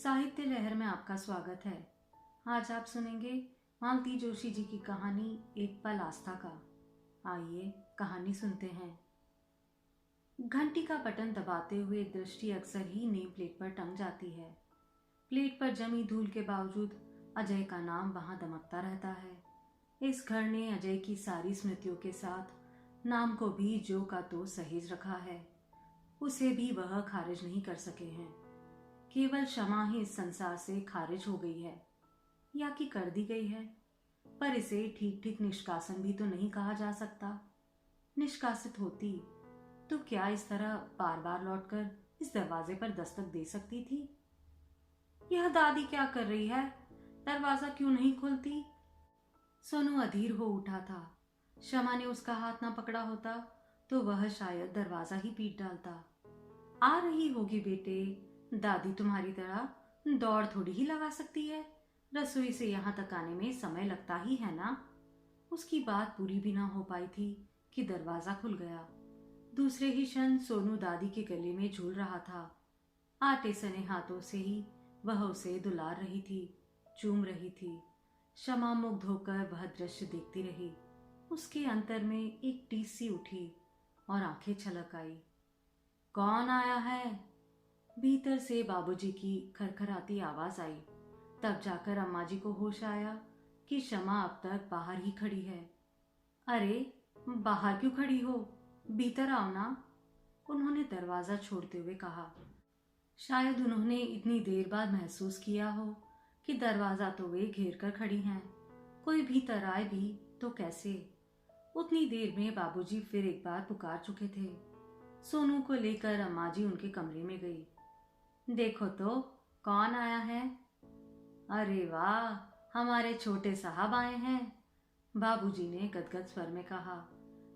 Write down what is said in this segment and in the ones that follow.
साहित्य लहर में आपका स्वागत है। आज आप सुनेंगे मालती जोशी जी की कहानी एक पल आस्था का। आइए कहानी सुनते हैं। घंटी का बटन दबाते हुए दृष्टि अक्सर ही नेम प्लेट पर टंग जाती है। प्लेट पर जमी धूल के बावजूद अजय का नाम वहां दमकता रहता है। इस घर ने अजय की सारी स्मृतियों के साथ नाम को भी जो का तो सहेज रखा है। उसे भी वह खारिज नहीं कर सके हैं। केवल क्षमा ही इस संसार से खारिज हो गई है या कि कर दी गई है, पर इसे ठीक ठीक निष्कासन भी तो नहीं कहा जा सकता। निष्कासित होती तो क्या इस तरह बार बार लौटकर इस दरवाजे पर दस्तक दे सकती थी? यह दादी क्या कर रही है? दरवाजा क्यों नहीं खुलती? सोनू अधीर हो उठा था। क्षमा ने उसका हाथ ना पकड़ा होता तो वह शायद दरवाजा ही पीट डालता। आ रही होगी बेटे, दादी तुम्हारी तरह दौड़ थोड़ी ही लगा सकती है। रसोई से यहाँ तक आने में समय लगता ही है ना। उसकी बात पूरी भी ना हो पाई थी कि दरवाजा खुल गया। दूसरे ही क्षण सोनू दादी के गले में झूल रहा था। आटे सने हाथों से ही वह उसे दुलार रही थी, चूम रही थी। क्षमा मुग्ध होकर वह दृश्य देखती रही। उसके अंतर में एक टीस सी उठी और आंखें छलक आई। कौन आया है? भीतर से बाबूजी की खरखराती आवाज आई। तब जाकर अम्मा जी को होश आया कि क्षमा अब तक बाहर ही खड़ी है। अरे बाहर क्यों खड़ी हो? भीतर आओ ना, उन्होंने दरवाजा छोड़ते हुए कहा। शायद उन्होंने इतनी देर बाद महसूस किया हो कि दरवाजा तो वे घेर कर खड़ी हैं, कोई भीतर आए भी तो कैसे। उतनी देर में बाबूजी फिर एक बार पुकार चुके थे। सोनू को लेकर अम्मा जी उनके कमरे में गई। देखो तो कौन आया है? अरे वाह, हमारे छोटे साहब आए हैं, बाबूजी ने गदगद स्वर में कहा।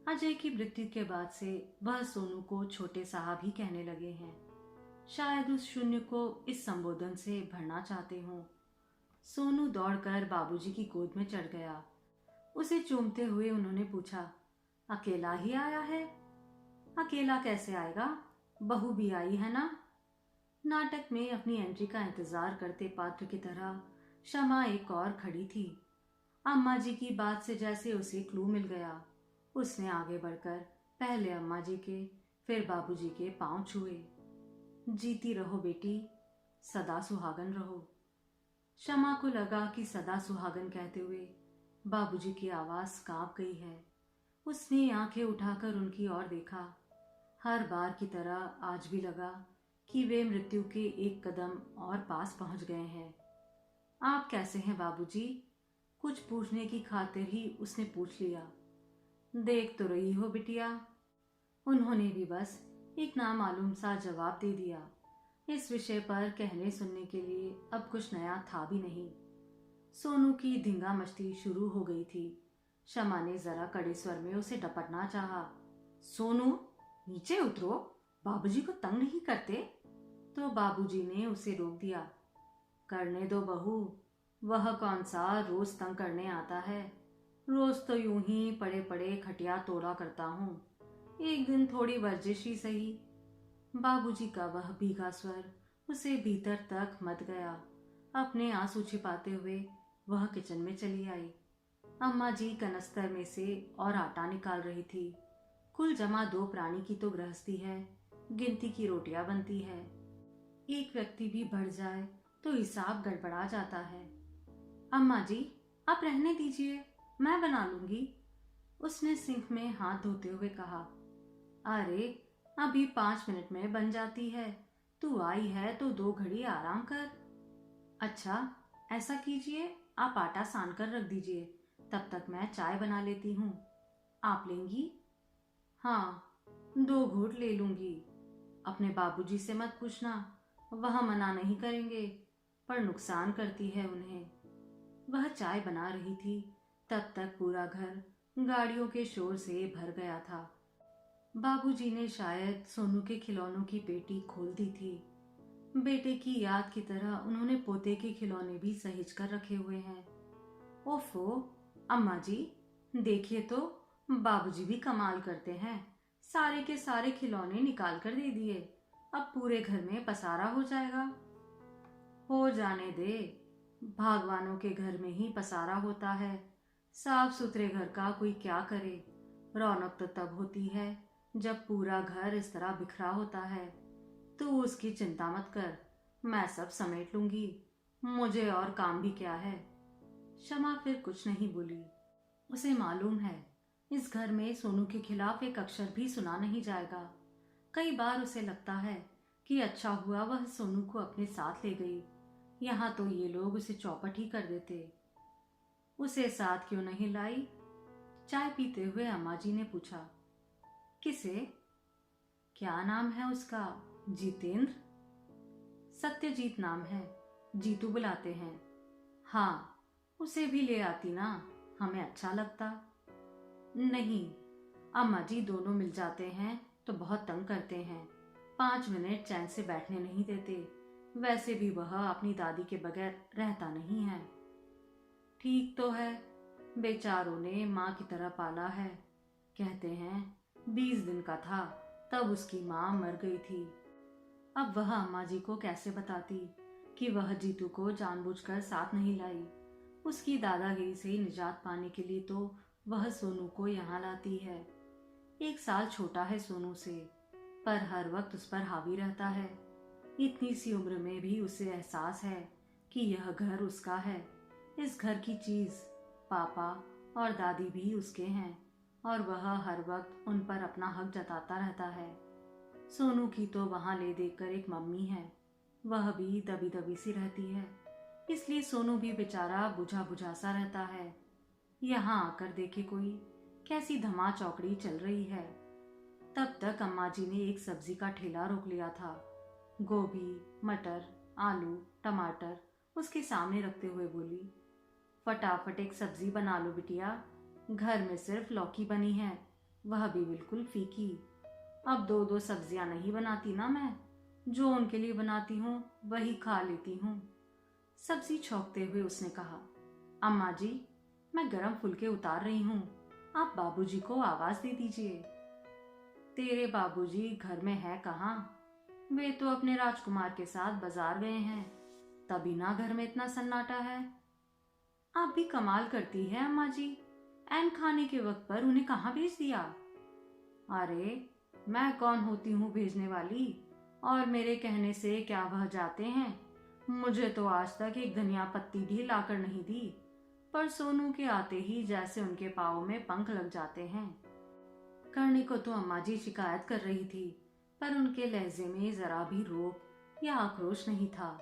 अजय की मृत्यु के बाद से वह सोनू को छोटे साहब ही कहने लगे हैं। शायद उस शून्य को इस संबोधन से भरना चाहते हों। सोनू दौड़कर बाबूजी की गोद में चढ़ गया। उसे चूमते हुए उन्होंने पूछा, अकेला ही आया है? अकेला कैसे आएगा, बहू भी आई है ना। नाटक में अपनी एंट्री का इंतजार करते पात्र की तरह क्षमा एक और खड़ी थी। अम्मा जी की बात से जैसे उसे क्लू मिल गया। उसने आगे बढ़कर पहले अम्मा जी के फिर बाबूजी के पांव छुए। जीती रहो बेटी, सदा सुहागन रहो। क्षमा को लगा कि सदा सुहागन कहते हुए बाबूजी की आवाज कांप गई है। उसने आंखें उठाकर उनकी ओर देखा। हर बार की तरह आज भी लगा कि वे मृत्यु के एक कदम और पास पहुंच गए हैं। आप कैसे हैं बाबूजी? कुछ पूछने की खातिर ही उसने पूछ लिया। देख तो रही हो बिटिया, उन्होंने भी बस एक नामालूम सा जवाब दे दिया। इस विषय पर कहने सुनने के लिए अब कुछ नया था भी नहीं। सोनू की धींगा मस्ती शुरू हो गई थी। क्षमा ने जरा कड़े स्वर में उसे डपटना चाहा। सोनू नीचे उतरो, बाबूजी को तंग नहीं करते। तो बाबूजी ने उसे रोक दिया। करने दो बहू, वह कौन सा रोज तंग करने आता है। रोज तो यूं ही पड़े पड़े खटिया तोड़ा करता हूँ, एक दिन थोड़ी वर्जिश ही सही। बाबूजी का वह भीगा स्वर उसे भीतर तक मत गया। अपने आंसू छिपाते हुए वह किचन में चली आई। अम्मा जी कनस्तर में से और आटा निकाल रही थी। कुल जमा 2 प्राणी की तो गृहस्थी है, गिनती की रोटियां बनती है। एक व्यक्ति भी बढ़ जाए तो हिसाब गड़बड़ा जाता है। अम्मा जी आप रहने दीजिए, मैं बना लूंगी, उसने सिंक में हाथ धोते हुए कहा। अरे अभी 5 मिनट में बन जाती है, तू आई है तो 2 घड़ी आराम कर। अच्छा ऐसा कीजिए, आप आटा सान कर रख दीजिए, तब तक मैं चाय बना लेती हूँ। आप लेंगी? हाँ 2 घूंट ले लूंगी। अपने बाबूजी से मत पूछना, वह मना नहीं करेंगे, पर नुकसान करती है उन्हें। वह चाय बना रही थी तब तक पूरा घर गाड़ियों के शोर से भर गया था। बाबूजी ने शायद सोनू के खिलौनों की पेटी खोल दी थी। बेटे की याद की तरह उन्होंने पोते के खिलौने भी सहेज कर रखे हुए हैं। ओफो अम्मा जी, देखिए तो बाबूजी भी कमाल करते हैं, सारे के सारे खिलौने निकाल कर दे दिए। अब पूरे घर में पसारा हो जाएगा। हो वो जाने दे, भगवानों के घर में ही पसारा होता है। साफ सुथरे घर का कोई क्या करे। रौनक तो तब होती है जब पूरा घर इस तरह बिखरा होता है। तू उसकी चिंता मत कर, मैं सब समेट लूंगी। मुझे और काम भी क्या है। शमा फिर कुछ नहीं बोली। उसे मालूम है इस घर में सोनू के खिलाफ एक अक्षर भी सुना नहीं जाएगा। कई बार उसे लगता है कि अच्छा हुआ वह सोनू को अपने साथ ले गई। यहाँ तो ये लोग उसे चौपट ही कर देते। उसे साथ क्यों नहीं लाई? चाय पीते हुए अम्मा जी ने पूछा। किसे? क्या नाम है उसका? जितेंद्र? सत्यजीत नाम है, जीतू बुलाते हैं। हाँ, उसे भी ले आती ना, हमें अच्छा लगता। नहीं, अम्मा जी दोनों मिल जाते हैं तो बहुत तंग करते हैं। 5 मिनट चैन से बैठने नहीं देते। वैसे भी वह अपनी दादी के बगैर रहता नहीं है। ठीक तो है, बेचारों ने माँ की तरह पाला है। कहते हैं 20 दिन का था तब उसकी माँ मर गई थी। अब वह अम्मा जी को कैसे बताती कि वह जीतू को जानबूझकर साथ नहीं लाई। उसकी दादागिरी से निजात पाने के लिए तो वह सोनू को यहाँ लाती है। 1 साल छोटा है सोनू से, पर हर वक्त उस पर हावी रहता है। इतनी सी उम्र में भी उसे एहसास है कि यह घर उसका है। इस घर की चीज पापा और दादी भी उसके हैं और वह हर वक्त उन पर अपना हक जताता रहता है। सोनू की तो वहां ले देखकर एक मम्मी है, वह भी दबी दबी सी रहती है। इसलिए सोनू भी बेचारा बुझा बुझा सा रहता है। यहाँ आकर देखे कोई कैसी धमा चौकड़ी चल रही है। तब तक अम्मा जी ने एक सब्जी का ठेला रोक लिया था। गोभी, मटर, आलू, टमाटर उसके सामने रखते हुए बोली, फटाफट एक सब्जी बना लो बिटिया। घर में सिर्फ लौकी बनी है, वह भी बिल्कुल फीकी। अब 2-2 सब्जियां नहीं बनाती ना मैं, जो उनके लिए बनाती हूँ वही खा लेती हूँ। सब्जी छौंकते हुए उसने कहा, अम्मा जी मैं गरम फुलके उतार रही हूँ, आप बाबूजी को आवाज दे दीजिए। तेरे बाबूजी घर में है कहाँ? वे तो अपने राजकुमार के साथ बाजार गए हैं, तभी ना घर में इतना सन्नाटा है। आप भी कमाल करती है अम्मा जी, ऐन खाने के वक्त पर उन्हें कहाँ भेज दिया? अरे मैं कौन होती हूँ भेजने वाली, और मेरे कहने से क्या वह जाते हैं? मुझे तो आज तक एक धनिया पत्ती भी लाकर नहीं दी, पर सोनू के आते ही जैसे उनके पाँव में पंख लग जाते हैं। करने को तो अम्मा जी शिकायत कर रही थी, पर उनके लहजे में जरा भी रोक या आक्रोश नहीं था।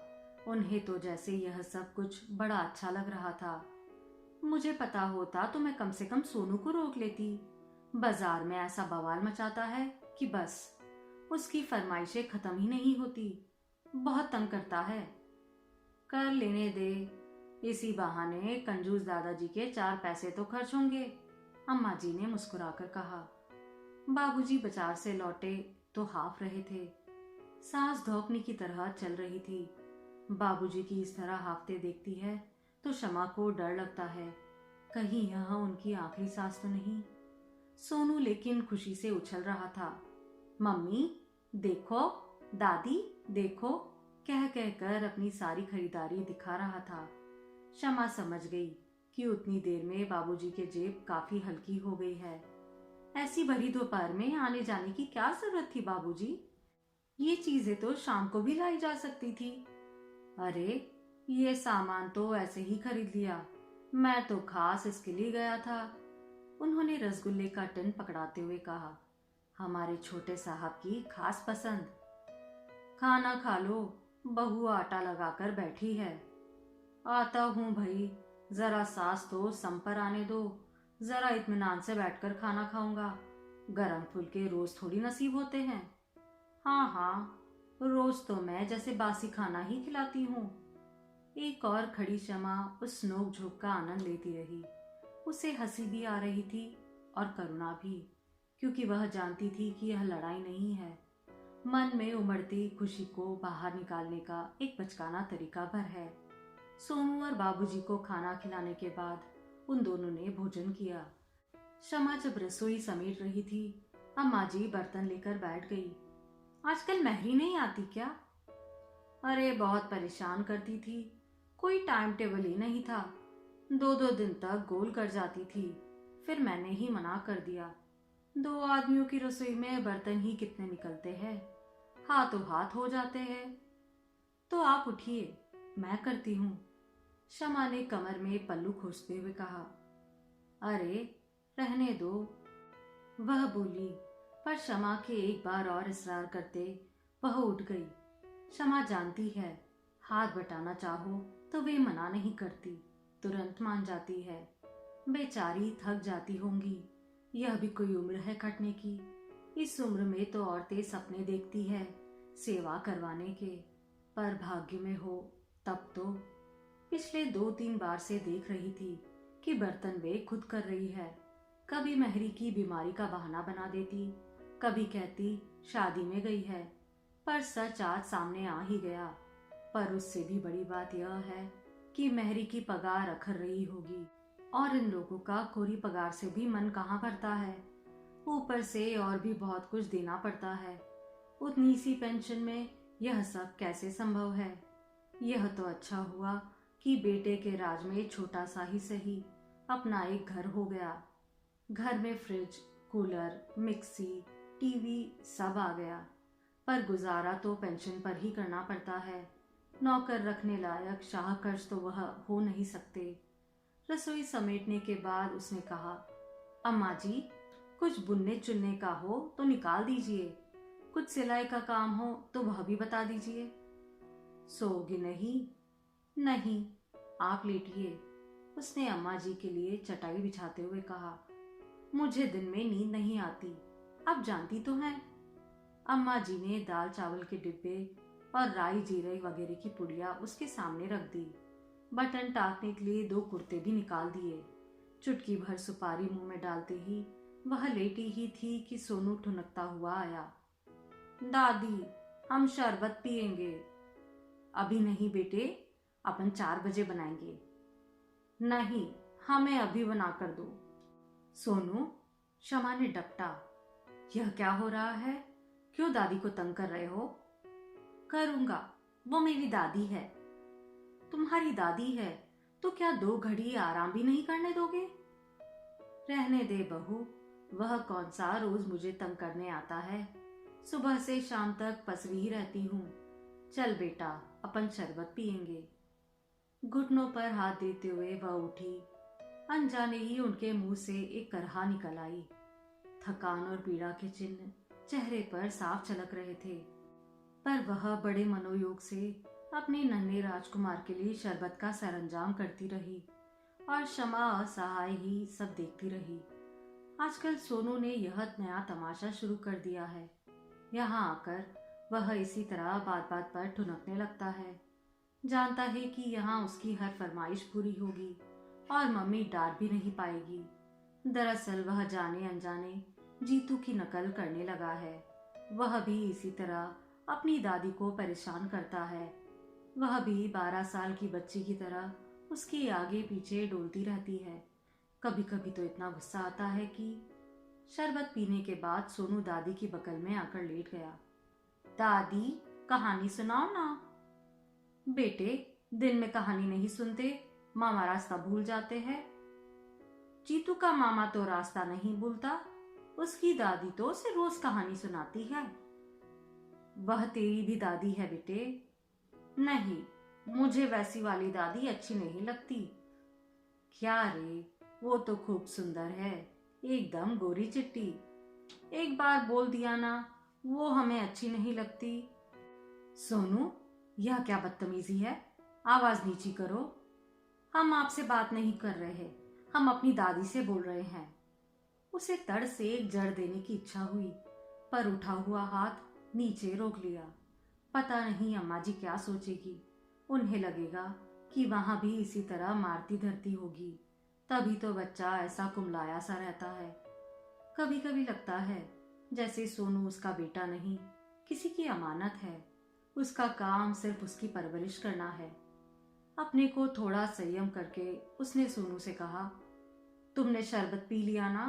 उन्हें तो जैसे यह सब कुछ बड़ा अच्छा लग रहा था। मुझे पता होता तो मैं कम से कम सोनू को रोक लेती। बाजार में ऐसा बवाल मचाता है कि बस उसकी फरमाइशें खत्म ही नहीं होती। बहुत तंग करता है। कर लेने दे, इसी बहाने कंजूस दादाजी के 4 पैसे तो खर्च होंगे, अम्मा जी ने मुस्कुराकर कहा। बाबूजी बाजार से लौटे तो हाफ रहे थे। सांस धोखनी की तरह चल रही थी। बाबूजी की इस तरह हाफते देखती है तो शमा को डर लगता है, कहीं यह उनकी आखिरी सांस तो नहीं। सोनू लेकिन खुशी से उछल रहा था। मम्मी देखो, दादी देखो, कह कह कर अपनी सारी खरीदारी दिखा रहा था। शमा समझ गई कि उतनी देर में बाबूजी के जेब काफी हल्की हो गई है। ऐसी भरी दोपहर में आने जाने की क्या जरूरत थी बाबूजी? ये चीजें तो शाम को भी लाई जा सकती थी। अरे ये सामान तो ऐसे ही खरीद लिया, मैं तो खास इसके लिए गया था। उन्होंने रसगुल्ले का टिन पकड़ाते हुए कहा, हमारे छोटे साहब की खास पसंद। खाना खा लो, बहू आटा लगाकर बैठी है। आता हूँ भाई, जरा सास तो सम पर आने दो, जरा इत्मीनान से बैठकर खाना खाऊंगा। गरम फुलके रोज थोड़ी नसीब होते हैं। हाँ हाँ, रोज तो मैं जैसे बासी खाना ही खिलाती हूँ। एक और खड़ी शमा उस नोक झोंक का आनंद लेती रही। उसे हंसी भी आ रही थी और करुणा भी, क्योंकि वह जानती थी कि यह लड़ाई नहीं है, मन में उमड़ती खुशी को बाहर निकालने का एक बचकाना तरीका भर है। सोनू और बाबूजी को खाना खिलाने के बाद उन दोनों ने भोजन किया। शमा जब रसोई समेट रही थी, अम्मा जी बर्तन लेकर बैठ गई। आजकल महरी नहीं आती क्या? अरे बहुत परेशान करती थी, कोई टाइम टेबल ही नहीं था। 2-2 दिन तक गोल कर जाती थी। फिर मैंने ही मना कर दिया। 2 आदमियों की रसोई में बर्तन ही कितने निकलते हैं, हाथों हाथ हो जाते हैं। तो आप उठिए, मैं करती हूँ। शमा ने कमर में पल्लू खोसते हुए कहा। अरे रहने दो, वह बोली। पर शमा के एक बार और इसरार करते वह उठ गई। शमा जानती है, हाथ बटाना चाहो तो वे मना नहीं करती, तुरंत मान जाती है। बेचारी थक जाती होंगी, यह भी कोई उम्र है खटने की। इस उम्र में तो औरतें सपने देखती है सेवा करवाने के, पर भाग्य में हो तब तो। पिछले 2-3 बार से देख रही थी कि बर्तन वे खुद कर रही है। कभी महरी की बीमारी का बहाना बना देती, कभी कहती शादी में गई है, पर सच आज सामने आ ही गया। पर उससे भी बड़ी बात यह है कि महरी की पगार अखर रही होगी, और इन लोगों का कोरी पगार से भी मन कहाँ भरता है। ऊपर से और भी बहुत कुछ देना पड़ता है। उतनी सी पेंशन में यह सब कैसे संभव है। यह तो अच्छा हुआ कि बेटे के राज में छोटा सा ही सही अपना एक घर हो गया। घर में फ्रिज, कूलर, मिक्सी, टीवी सब आ गया। पर गुजारा तो पेंशन पर ही करना पड़ता है। नौकर रखने लायक शाहकर्ज तो वह हो नहीं सकते। रसोई समेटने के बाद उसने कहा, अम्मा जी, कुछ बुनने चुनने का हो तो निकाल दीजिए, कुछ सिलाई का काम हो तो वह भी बता दीजिए। सोओगी नहीं? नहीं, आप लेटिए, उसने अम्मा जी के लिए चटाई बिछाते हुए कहा। मुझे दिन में नींद नहीं आती, आप जानती तो हैं। अम्मा जी ने दाल चावल के डिब्बे और राई जीरे वगैरह की पुड़िया उसके सामने रख दी। बटन टाकने के लिए 2 कुर्ते भी निकाल दिए। चुटकी भर सुपारी मुंह में डालते ही वह लेटी ही थी कि सोनू ठुनकता हुआ आया। दादी, हम शरबत पियेंगे। अभी नहीं बेटे, अपन 4 बजे बनाएंगे। नहीं, हमें अभी बना कर दो। सोनू, शमा ने डपटा। यह क्या हो रहा है? क्यों दादी को तंग कर रहे हो? करूंगा, वो मेरी दादी है। तुम्हारी दादी है तो क्या 2 घड़ी आराम भी नहीं करने दोगे? रहने दे बहू, वह कौन सा रोज मुझे तंग करने आता है। सुबह से शाम तक पसरी ही रहती हूँ। चल बेटा, अपन शरबत पियेंगे। घुटनों पर हाथ देते हुए वह उठी। अनजाने ही उनके मुंह से एक करहा निकल आई। थकान और पीड़ा के चिन्ह चेहरे पर साफ झलक रहे थे। पर वह बड़े मनोयोग से अपने नन्हे राजकुमार के लिए शरबत का सरंजाम करती रही, और शमा असहाय ही सब देखती रही। आजकल सोनू ने यह नया तमाशा शुरू कर दिया है। यहाँ आकर वह इसी तरह बात बात पर ठुनकने लगता है। जानता है कि यहाँ उसकी हर फरमाइश पूरी होगी और मम्मी डांट भी नहीं पाएगी। दरअसल वह जाने अनजाने जीतू की नकल करने लगा है। वह भी इसी तरह अपनी दादी को परेशान करता है। वह भी 12 साल की बच्ची की तरह उसके आगे पीछे डोलती रहती है। कभी कभी तो इतना गुस्सा आता है कि। शरबत पीने के बाद सोनू दादी की बगल में आकर लेट गया। दादी, कहानी सुनाओ ना। बेटे, दिन में कहानी नहीं सुनते, मामा रास्ता भूल जाते हैं। जीतू का मामा तो रास्ता नहीं भूलता, उसकी दादी तो उसे रोज कहानी सुनाती है। वह तेरी भी दादी है बेटे। नहीं, मुझे वैसी वाली दादी अच्छी नहीं लगती। क्या रे, वो तो खूब सुंदर है, एकदम गोरी चिट्टी। एक बार बोल दिया ना, वो हमें अच्छी नहीं लगती। सोनू, यह क्या बदतमीजी है? आवाज नीची करो। हम आपसे बात नहीं कर रहे, हम अपनी दादी से बोल रहे हैं। उसे तड़ से एक जड़ देने की इच्छा हुई, पर उठा हुआ हाथ नीचे रोक लिया। पता नहीं अम्मा जी क्या सोचेगी। उन्हें लगेगा कि वहां भी इसी तरह मारती धरती होगी, तभी तो बच्चा ऐसा कुमलाया सा रहता है। कभी कभी लगता है जैसे सोनू उसका बेटा नहीं, किसी की अमानत है। उसका काम सिर्फ उसकी परवरिश करना है। अपने को थोड़ा संयम करके उसने सोनू से कहा, तुमने शरबत पी लिया ना,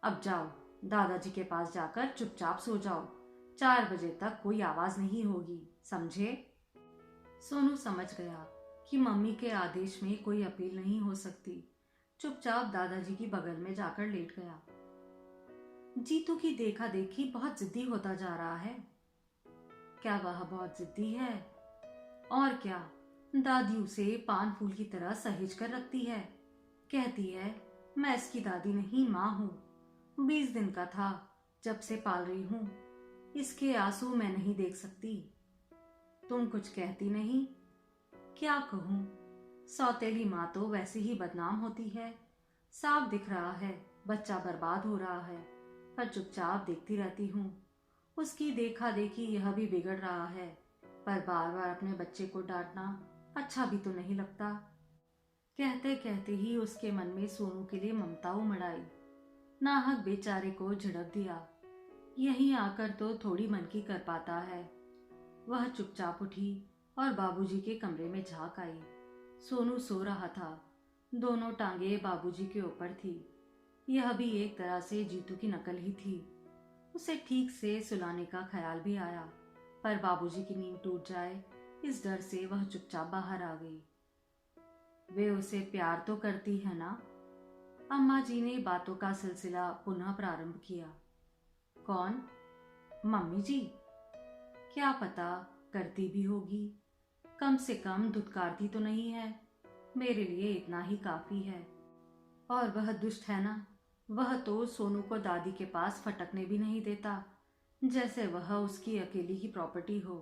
अब जाओ दादाजी के पास जाकर चुपचाप सो जाओ। 4 बजे तक कोई आवाज नहीं होगी, समझे? सोनू समझ गया कि मम्मी के आदेश में कोई अपील नहीं हो सकती। चुपचाप दादाजी की बगल में जाकर लेट गया। जीतू की देखा देखी बहुत जिद्दी होता जा रहा है। क्या वह बहुत जिद्दी है? और क्या, दादी उसे पान फूल की तरह सहेज कर रखती है। कहती है मैं इसकी दादी नहीं माँ हूँ। 20 दिन का था जब से पाल रही हूँ। इसके आंसू मैं नहीं देख सकती। तुम कुछ कहती नहीं? क्या कहूँ, सौतेली माँ तो वैसे ही बदनाम होती है। साफ दिख रहा है बच्चा बर्बाद हो रहा है, पर चुपचाप देखती रहती हूँ। उसकी देखा देखी यह भी बिगड़ रहा है, पर बार बार अपने बच्चे को डांटना अच्छा भी तो नहीं लगता। कहते कहते ही उसके मन में सोनू के लिए ममता उमड़ आई। नाहक बेचारे को झिड़क दिया। यहीं आकर तो थोड़ी मन की कर पाता है। वह चुपचाप उठी और बाबूजी के कमरे में झांक आई। सोनू सो रहा था। दोनों टांगे बाबूजी के ऊपर थी। यह भी एक तरह से जीतू की नकल ही थी। उसे ठीक से सुलाने का ख्याल भी आया, पर बाबूजी की नींद टूट जाए इस डर से वह चुपचाप बाहर आ गई। वे उसे प्यार तो करती है ना? अम्मा जी ने बातों का सिलसिला पुनः प्रारंभ किया। कौन? मम्मी जी? क्या पता करती भी होगी। कम से कम धुतकारती तो नहीं है। मेरे लिए इतना ही काफी है। और वह दुष्ट है ना, वह तो सोनू को दादी के पास फटकने भी नहीं देता, जैसे वह उसकी अकेली ही प्रॉपर्टी हो।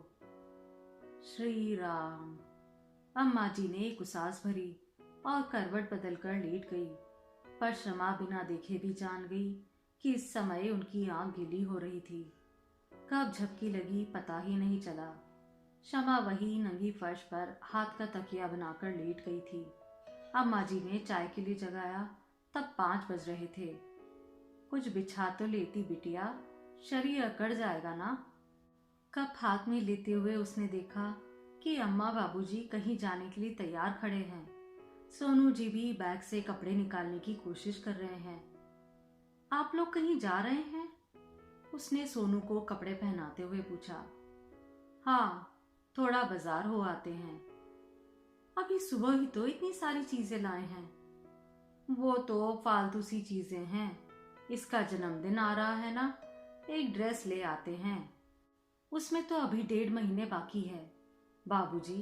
श्री राम। अम्मा जी ने एक उसास भरी और करवट बदलकर लेट गई, पर शमा बिना देखे भी जान गई कि इस समय उनकी आंख गीली हो रही थी। कब झपकी लगी पता ही नहीं चला। शमा वही नंगी फर्श पर हाथ का तकिया बनाकर लेट गई थी। अम्मा जी ने चाय के लिए जगाया तब 5 बज रहे थे। कुछ बिछा तो लेती बिटिया, शरीर अकड़ जाएगा ना। कप हाथ में लेते हुए उसने देखा कि अम्मा बाबूजी कहीं जाने के लिए तैयार खड़े हैं। सोनू जी भी बैग से कपड़े निकालने की कोशिश कर रहे हैं। आप लोग कहीं जा रहे हैं? उसने सोनू को कपड़े पहनाते हुए पूछा। हाँ, थोड़ा बाजार हो आते हैं। अभी सुबह ही तो इतनी सारी चीजें लाए हैं। वो तो फालतू सी चीजें हैं। इसका जन्मदिन आ रहा है ना, एक ड्रेस ले आते हैं। उसमें तो अभी 1.5 महीने बाकी है। बाबूजी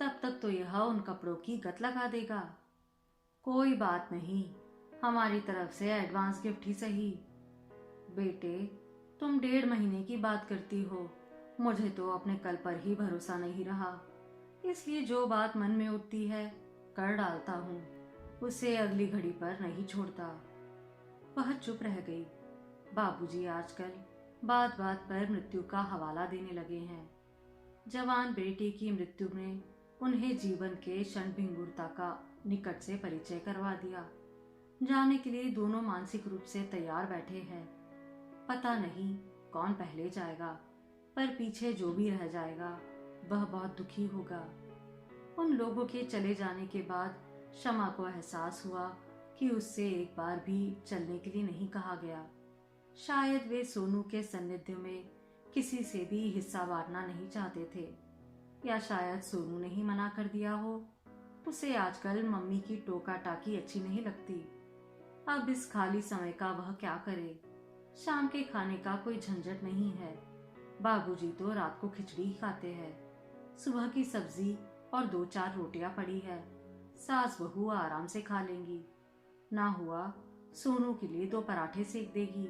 तब तक तो यह उन कपड़ों की गत लगा देगा। कोई बात नहीं, हमारी तरफ से एडवांस गिफ्ट ही सही। बेटे, तुम 1.5 महीने की बात करती हो। मुझे तो अपने कल पर ही भरोसा नहीं रहा, इसलिए जो बात मन में उठती है कर डालता हूँ। उसे अगली घड़ी पर नहीं छोड़ता। वह चुप रह गई। बाबूजी आजकल बात बात पर मृत्यु का हवाला देने लगे हैं। जवान बेटे की मृत्यु ने उन्हें जीवन के क्षणभंगुरता का निकट से परिचय करवा दिया। जाने के लिए दोनों मानसिक रूप से तैयार बैठे हैं। पता नहीं कौन पहले जाएगा, पर पीछे जो भी रह जाएगा वह बहुत दुखी होगा। उन लोगों के चले जाने के बाद शमा को एहसास हुआ कि उससे एक बार भी चलने के लिए नहीं कहा गया। शायद वे सोनू के सानिध्य में किसी से भी हिस्सा बांटना नहीं चाहते थे, या शायद सोनू ने ही मना कर दिया हो। उसे आजकल मम्मी की टोका टाकी अच्छी नहीं लगती। अब इस खाली समय का वह क्या करे? शाम के खाने का कोई झंझट नहीं है। बाबूजी तो रात को खिचड़ी ही खाते हैं। सुबह की सब्जी और 2-4 रोटियां पड़ी है, सास बहू आराम से खा लेंगी। ना हुआ सोनू के लिए 2 पराठे सेक देगी।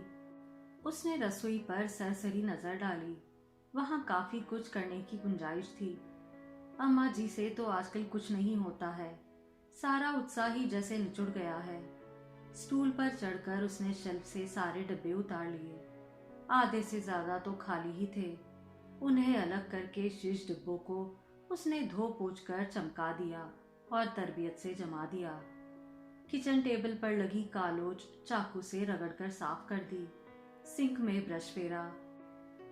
उसने रसोई पर सरसरी नजर डाली। वहां काफी कुछ करने की गुंजाइश थी। अम्मा जी से तो आजकल कुछ नहीं होता है। सारा उत्साह ही जैसे निचुड़ गया है। स्टूल पर चढ़कर उसने शेल्फ से सारे डब्बे उतार लिए। आधे से ज्यादा तो खाली ही थे। उन्हें अलग करके शीश डिब्बों को उसने धो पोंछ कर चमका दिया और तरबियत से जमा दिया। किचन टेबल पर लगी कालोच चाकू से रगड़कर साफ कर दी। सिंक में ब्रश फेरा।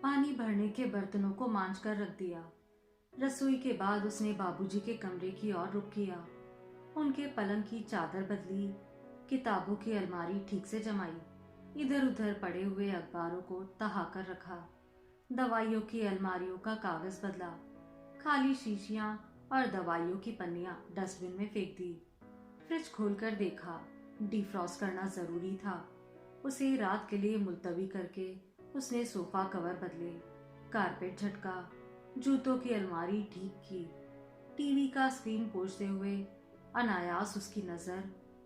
पानी भरने के बर्तनों को मांज कर रख दिया। रसोई के बाद उसने बाबूजी के कमरे की ओर रुख किया। उनके पलंग की चादर बदली, किताबों की अलमारी ठीक से जमाई, इधर उधर पड़े हुए अखबारों को तहा कर रखा, दवाइयों की अलमारियों का कागज बदला, खाली शीशियां और दवाइयों की पन्नियां डस्टबिन में फेंक दी। फ्रिज खोलकर देखा, डिफ्रॉस्ट करना जरूरी था। उसे रात के लिए मुलतवी करके उसने सोफा कवर बदले, कारपेट झटका, जूतों की अलमारी ठीक की। टीवी का स्क्रीन पोंछते हुए अनायास उसकी नजर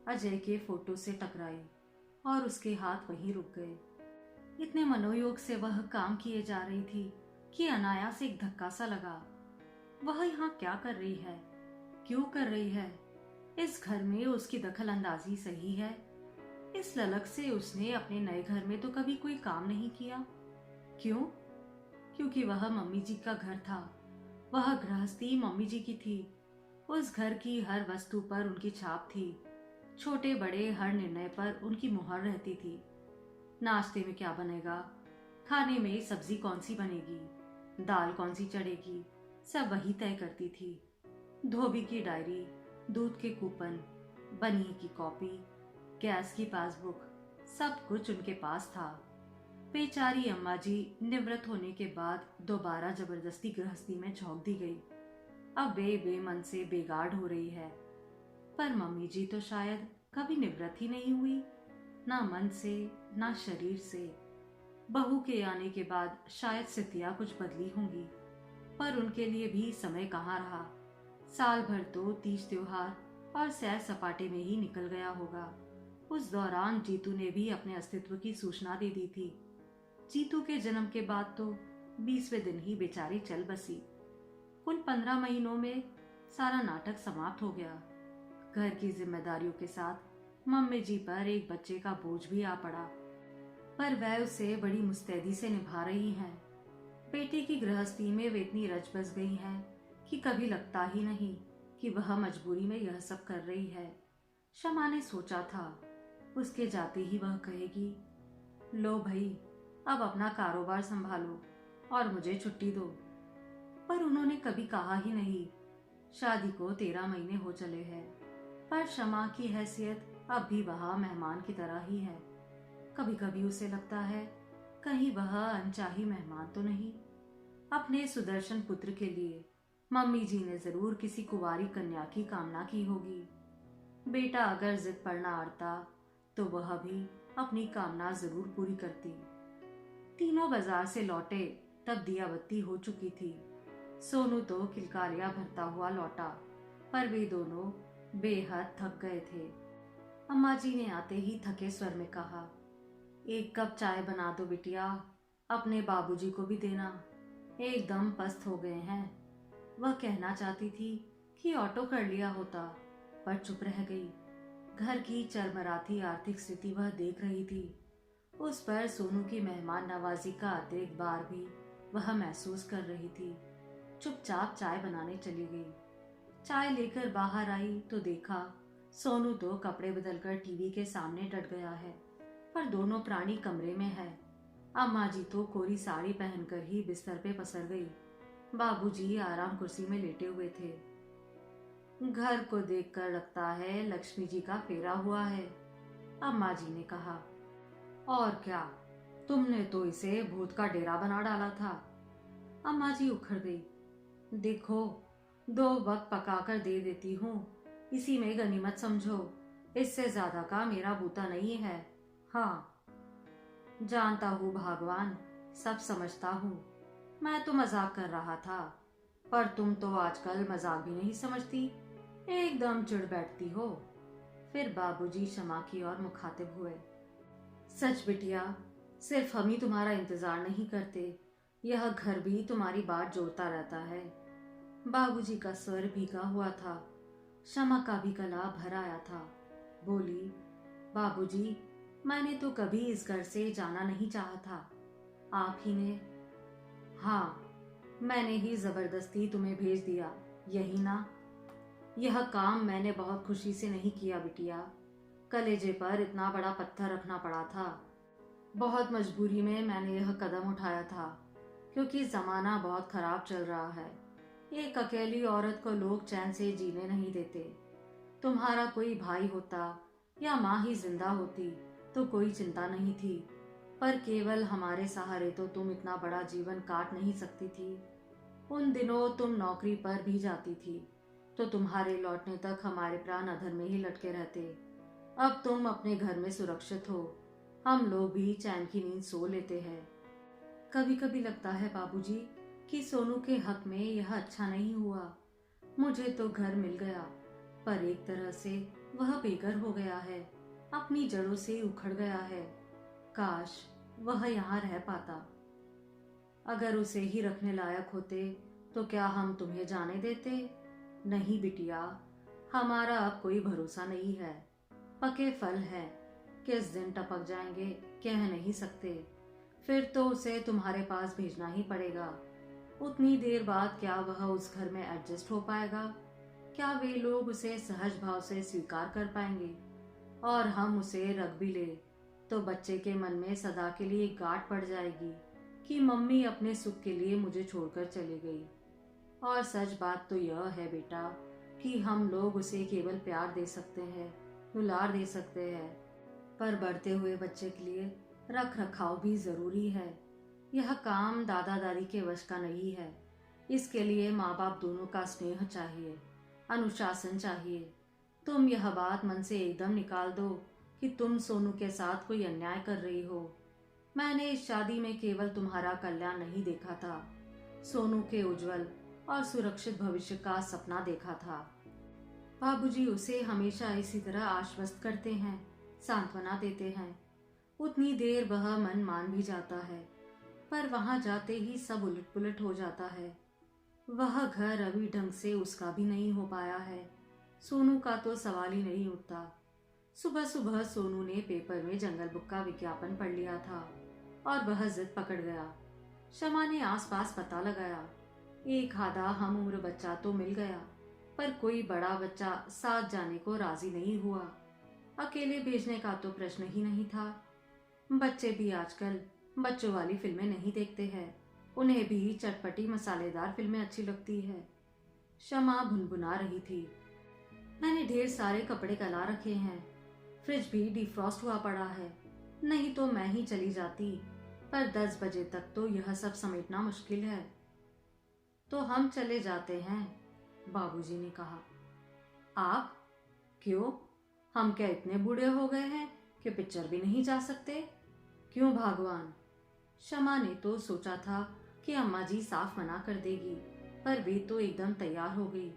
अजय के फोटो से टकराई और उसके हाथ वहीं रुक गए। इतने मनोयोग से वह काम किए जा रही थी कि अनायास एक धक्का सा लगा। वह यहाँ क्या कर रही है, क्यों कर रही है? इस घर में उसकी दखल अंदाजी सही है? इस ललक से उसने अपने नए घर में तो कभी कोई काम नहीं किया। क्यों? क्योंकि वह मम्मी जी का घर था। वह गृहस्थी मम्मी जी की थी। उस घर की हर वस्तु पर उनकी छाप थी। छोटे बड़े हर निर्णय पर उनकी मुहर रहती थी। नाश्ते में क्या बनेगा, खाने में सब्जी कौन सी बनेगी, दाल कौन सी चढ़ेगी, सब वही तय करती थी। धोबी की डायरी, दूध के कूपन, बनिए की कॉपी, गैस की पासबुक, सब कुछ उनके पास था। बेचारी अम्मा जी निवृत्त होने के बाद दोबारा जबरदस्ती गृहस्थी में झोंक दी गई। अब वे बेमन से बेगाड़ हो रही है। पर मम्मी जी तो शायद कभी निवृत्त ही नहीं हुई, ना मन से ना शरीर से। बहू के आने के बाद शायद स्थितियां कुछ बदली होंगी, पर उनके लिए भी समय कहाँ रहा। साल भर तो तीज त्योहार और सैर सपाटे में ही निकल गया होगा। उस दौरान जीतू ने भी अपने अस्तित्व की सूचना दे दी थी। जीतू के जन्म के बाद तो 20वें दिन ही बेचारी चल बसी। उन 15 महीनों में सारा नाटक समाप्त हो गया। घर की जिम्मेदारियों के साथ मम्मी जी पर एक बच्चे का बोझ भी आ पड़ा, पर वह उसे बड़ी मुस्तैदी से निभा रही हैं। बेटे की गृहस्थी में वे इतनी रच बस गई हैं कि कभी लगता ही नहीं कि वह मजबूरी में यह सब कर रही है। शमा ने सोचा था उसके जाते ही वह कहेगी, लो भाई, अब अपना कारोबार संभालो और मुझे छुट्टी दो। पर उन्होंने कभी कहा ही नहीं। शादी को 13 महीने हो चले हैं, पर शमा की हैसियत अब भी वह मेहमान की तरह ही है। कभी कभी उसे लगता है कहीं वह अनचाही मेहमान तो नहीं। अपने सुदर्शन पुत्र के लिए मम्मी जी ने जरूर किसी कुंवारी कन्या की कामना की होगी। बेटा अगर जिद पर न अड़ता तो वह भी अपनी कामना जरूर पूरी करती। तीनों बाजार से लौटे तब दिया बत्ती हो चुकी थी। सोनू तो किलकारियां भरता हुआ लौटा, पर वे दोनों बेहद थक गए थे। अम्मा जी ने आते ही थके स्वर में कहा, एक कप चाय बना दो बिटिया, अपने बाबूजी को भी देना, एकदम पस्त हो गए हैं। वह कहना चाहती थी कि ऑटो कर लिया होता, पर चुप रह गई। घर की चरमराती आर्थिक स्थिति वह देख रही थी। उस पर सोनू की मेहमान नवाजी का अतिरिक्त भार भी वह महसूस कर रही थी। चुपचाप चाय बनाने चली गई। चाय लेकर बाहर आई तो देखा सोनू तो कपड़े बदलकर टीवी के सामने डट गया है, पर दोनों प्राणी कमरे में है। अम्मा जी तो कोरी साड़ी पहनकर ही बिस्तर पे पसर गई। बाबूजी आराम कुर्सी में लेटे हुए थे। घर को देखकर लगता है लक्ष्मी जी का फेरा हुआ है, अम्मा जी ने कहा। और क्या, तुमने तो इसे भूत का डेरा बना डाला था। अम्मा जी उखड़ गई। देखो, 2 वक्त पकाकर दे देती हूँ, इसी में गनीमत समझो। इससे ज्यादा का मेरा बूता नहीं है। हाँ, जानता हूँ भगवान, सब समझता हूँ। मैं तो मजाक कर रहा था, पर तुम तो आजकल मजाक भी नहीं समझती, एकदम चिढ़ बैठती हो। फिर बाबूजी शमा की ओर मुखातिब हुए। सच बिटिया, सिर्फ हम ही तुम्हारा इंतजार नहीं करते, यह घर भी तुम्हारी बात जोड़ता रहता है। बाबूजी का स्वर भीगा हुआ था। शमा का भी गला भर आया था। बोली, बाबूजी, मैंने तो कभी इस घर से जाना नहीं चाहा था, आप ही ने। हाँ, मैंने ही जबरदस्ती तुम्हें भेज दिया, यही ना? यह काम मैंने बहुत खुशी से नहीं किया बिटिया, कलेजे पर इतना बड़ा पत्थर रखना पड़ा था। बहुत मजबूरी में मैंने यह कदम उठाया था, क्योंकि जमाना बहुत खराब चल रहा है। एक अकेली औरत को लोग चैन से जीने नहीं देते। तुम्हारा कोई भाई होता या माँ ही जिंदा होती तो कोई चिंता नहीं थी, पर केवल हमारे सहारे तो तुम इतना बड़ा जीवन काट नहीं सकती थी। उन दिनों तुम नौकरी पर भी जाती थी, तो तुम्हारे लौटने तक हमारे प्राण अधर में ही लटके रहते। अब तुम अपने घर में सुरक्षित हो, हम लोग भी चैन की नींद सो लेते हैं। कभी कभी लगता है बाबूजी कि सोनू के हक में यह अच्छा नहीं हुआ। मुझे तो घर मिल गया, पर एक तरह से वह बेघर हो गया है, अपनी जड़ों से उखड़ गया है। काश वह यहाँ रह पाता। अगर उसे ही रखने लायक होते तो क्या हम तुम्हें जाने देते? नहीं बिटिया, हमारा अब कोई भरोसा नहीं है। पके फल है, किस दिन टपक जाएंगे कह नहीं सकते। फिर तो उसे तुम्हारे पास भेजना ही पड़ेगा। उतनी देर बाद क्या वह उस घर में एडजस्ट हो पाएगा? क्या वे लोग उसे सहज भाव से स्वीकार कर पाएंगे? और हम उसे रख भी ले तो बच्चे के मन में सदा के लिए गांठ पड़ जाएगी कि मम्मी अपने सुख के लिए मुझे छोड़कर चली गई। और सच बात तो यह है बेटा कि हम लोग उसे केवल प्यार दे सकते हैं, दुलार दे सकते हैं, पर बढ़ते हुए बच्चे के लिए रख रखाव भी जरूरी है। यह काम दादा दादी के वश का नहीं है। इसके लिए माँ बाप दोनों का स्नेह चाहिए, अनुशासन चाहिए। तुम यह बात मन से एकदम निकाल दो कि तुम सोनू के साथ कोई अन्याय कर रही हो। मैंने इस शादी में केवल तुम्हारा कल्याण नहीं देखा था, सोनू के उज्जवल और सुरक्षित भविष्य का सपना देखा था। बाबूजी उसे हमेशा इसी तरह आश्वस्त करते हैं, सांत्वना देते हैं। उतनी देर वह मन मान भी जाता है, पर वहां जाते ही सब उलट पुलट हो जाता है। वह घर अभी ढंग से उसका भी नहीं हो पाया है। सोनू का तो सवाल ही नहीं उठता। सुबह सुबह सोनू ने पेपर में जंगल बुक का विज्ञापन पढ़ लिया था और वह जिद पकड़ गया। शमा ने आसपास पता लगाया। एक आधा हम उम्र बच्चा तो मिल गया, पर कोई बड़ा बच्चा साथ जाने को राजी नहीं हुआ। अकेले भेजने का तो प्रश्न ही नहीं था। बच्चे भी आजकल बच्चों वाली फिल्में नहीं देखते हैं, उन्हें भी चटपटी मसालेदार फिल्में अच्छी लगती है। शमा भुनभुना रही थी। मैंने ढेर सारे कपड़े गला रखे हैं, फ्रिज भी डिफ्रॉस्ट हुआ पड़ा है। नहीं तो मैं ही चली जाती, पर 10 बजे तक तो यह सब समेटना मुश्किल है। तो हम चले जाते हैं, बाबूजी ने कहा। आप? क्यों? हम क्या इतने बूढ़े हो गए हैं कि पिक्चर भी नहीं जा सकते? क्यों भगवान? शमा ने तो सोचा था कि अम्मा जी साफ मना कर देगी, पर वे तो एकदम तैयार हो गई।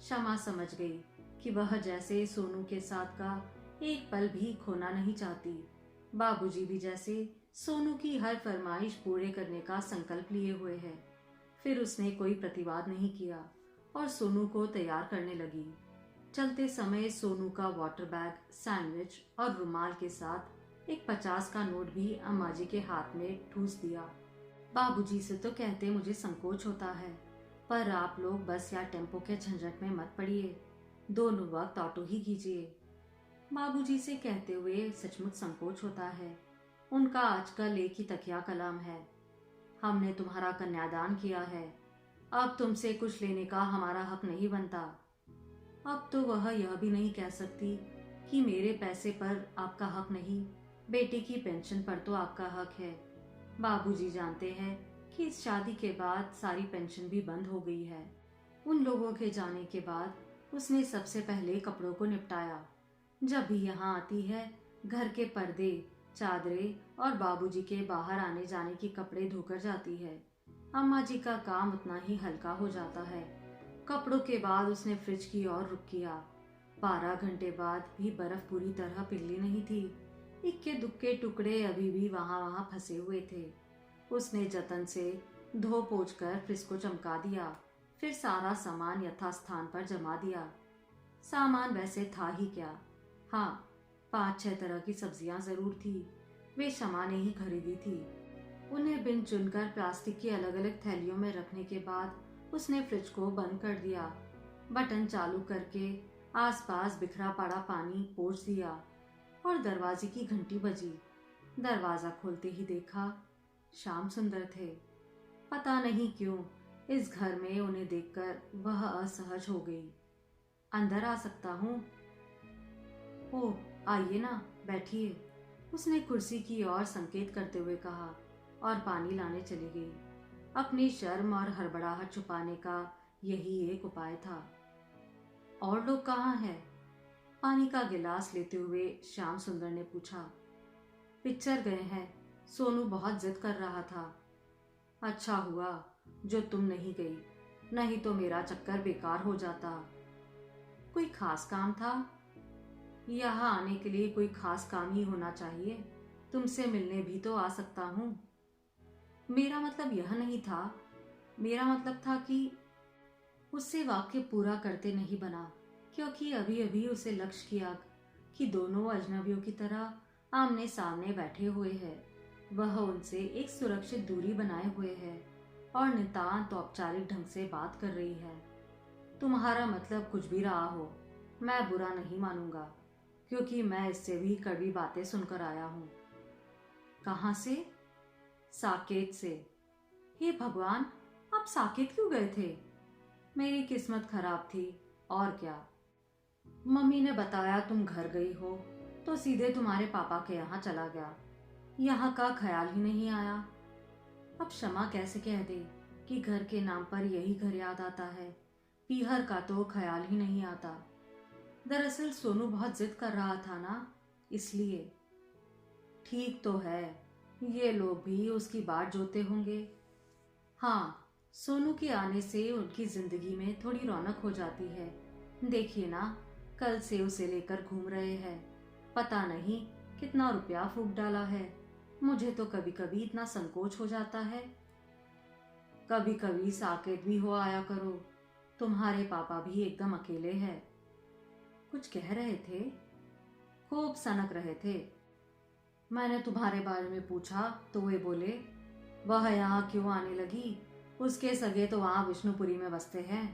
शमा समझ गई कि वह जैसे सोनू के साथ का एक पल भी खोना नहीं चाहती। बाबूजी भी जैसे सोनू की हर फरमाइश पूरे करने का संकल्प लिए हुए हैं। फिर उसने कोई प्रतिवाद नहीं किया और सोनू को तैयार करने लगी। चलते समय सोनू का वाटर बैग, सैंडविच और रुमाल के साथ एक 50 का नोट भी अम्मा जी के हाथ में ठूस दिया। बाबूजी से तो कहते मुझे संकोच होता है, पर आप लोग बस या टेम्पो के झंझट में मत पड़िए, दोनों वक्त ऑटो ही कीजिए। बाबूजी से कहते हुए सचमुच संकोच होता है। उनका आजकल एक ही तकिया कलाम है, हमने तुम्हारा कन्यादान किया है, अब तुमसे कुछ लेने का हमारा हक नहीं बनता। अब तो वह यह भी नहीं कह सकती कि मेरे पैसे पर आपका हक नहीं, बेटे की पेंशन पर तो आपका हक है। बाबूजी जानते हैं कि इस शादी के बाद सारी पेंशन भी बंद हो गई है। उन लोगों के जाने के बाद उसने सबसे पहले कपड़ों को निपटाया। जब भी यहाँ आती है, घर के पर्दे, चादरें और बाबूजी के बाहर आने जाने के कपड़े धोकर जाती है। अम्मा जी का काम उतना ही हल्का हो जाता है। कपड़ों के बाद उसने फ्रिज की ओर रुख किया। 12 घंटे बाद भी बर्फ पूरी तरह पिघली नहीं थी। इक्के दुक्के टुकड़े अभी भी वहां वहां फंसे हुए थे। उसने जतन से धो पोंछ कर फ्रिज को चमका दिया, फिर सारा सामान यथास्थान पर जमा दिया। सामान वैसे था ही क्या, हाँ, 5-6 तरह की सब्जियां जरूर थी। वे शमा ने ही खरीदी थी। उन्हें बिन चुनकर प्लास्टिक की अलग अलग थैलियों में रखने के बाद उसने फ्रिज को बंद कर दिया। बटन चालू करके आसपास बिखरा पड़ा पानी पोंछ दिया और दरवाजे की घंटी बजी। दरवाजा खोलते ही देखा श्याम सुंदर थे। पता नहीं क्यों इस घर में उन्हें देखकर वह असहज हो गई। अंदर आ सकता हूँ? ओह, आइए ना, बैठिए, उसने कुर्सी की ओर संकेत करते हुए कहा और पानी लाने चली गई। अपनी शर्म और हड़बड़ाहट छुपाने का यही एक उपाय था। और लोग कहाँ हैं? पानी का गिलास लेते हुए श्याम सुंदर ने पूछा। पिक्चर गए हैं, सोनू बहुत जिद कर रहा था। अच्छा हुआ जो तुम नहीं गई, नहीं तो मेरा चक्कर बेकार हो जाता। कोई खास काम था? यहाँ आने के लिए कोई खास काम ही होना चाहिए, तुमसे मिलने भी तो आ सकता हूँ। मेरा मतलब यह नहीं था, मेरा मतलब था कि उससे वाक्य पूरा करते नहीं बना, क्योंकि अभी अभी उसे लक्ष्य किया कि दोनों अजनबियों की तरह आमने सामने बैठे हुए हैं। वह उनसे एक सुरक्षित दूरी बनाए हुए है और नितांत औपचारिक ढंग से बात कर रही है। तुम्हारा मतलब कुछ भी रहा हो, मैं बुरा नहीं मानूंगा, क्योंकि मैं इससे भी कड़वी बातें सुनकर आया हूँ। कहाँ से? साकेत से। हे भगवान, आप साकेत क्यों गए थे? मेरी किस्मत खराब थी, और क्या। मम्मी ने बताया तुम घर गई हो, तो सीधे तुम्हारे पापा के यहाँ चला गया। यहाँ का ख्याल ही नहीं आया। अब क्षमा कैसे कह दे कि घर के नाम पर यही घर याद आता है, पीहर का तो ख्याल ही नहीं आता। दरअसल सोनू बहुत जिद कर रहा था ना, इसलिए। ठीक तो है, ये लोग भी उसकी बात जोते होंगे। हाँ, सोनू के आने से उनकी जिंदगी में थोड़ी रौनक हो जाती है। देखिए ना, कल से उसे लेकर घूम रहे हैं, पता नहीं कितना रुपया फूंक डाला है। मुझे तो कभी कभी इतना संकोच हो जाता है। कभी कभी साकेत भी हो आया करो, तुम्हारे पापा भी एकदम अकेले हैं। कुछ कह रहे थे? खूब सनक रहे थे। मैंने तुम्हारे बारे में पूछा तो वे बोले, वह यहाँ क्यों आने लगी, उसके सगे तो वहाँ विष्णुपुरी में बसते हैं,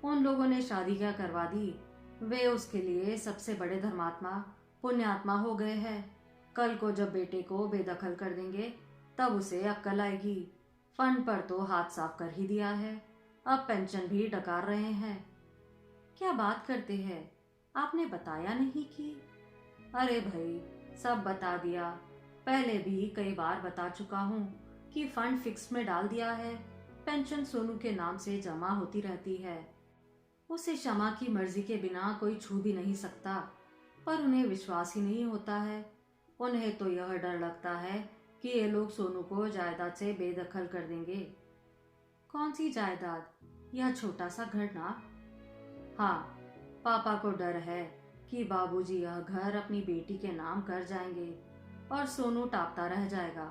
उन लोगों ने शादी क्या करवा दी, वे उसके लिए सबसे बड़े धर्मात्मा पुण्यात्मा हो गए हैं। कल को जब बेटे को बेदखल कर देंगे तब उसे अक्ल आएगी। फंड पर तो हाथ साफ कर ही दिया है, अब पेंशन भी डकार रहे हैं। क्या बात करते हैं, आपने बताया नहीं कि? अरे भाई, सब बता दिया, पहले भी कई बार बता चुका हूँ कि फंड फिक्स में डाल दिया है, पेंशन सोनू के नाम से जमा होती रहती है। उसे क्षमा की मर्जी के बिना कोई छू भी नहीं सकता, पर उन्हें विश्वास ही नहीं होता है। उन्हें तो यह डर लगता है कि ये लोग सोनू को जायदाद से बेदखल कर देंगे। कौन सी जायदाद? यह छोटा सा घर ना? हाँ, पापा को डर है कि बाबूजी यह घर अपनी बेटी के नाम कर जाएंगे और सोनू टापता रह जाएगा।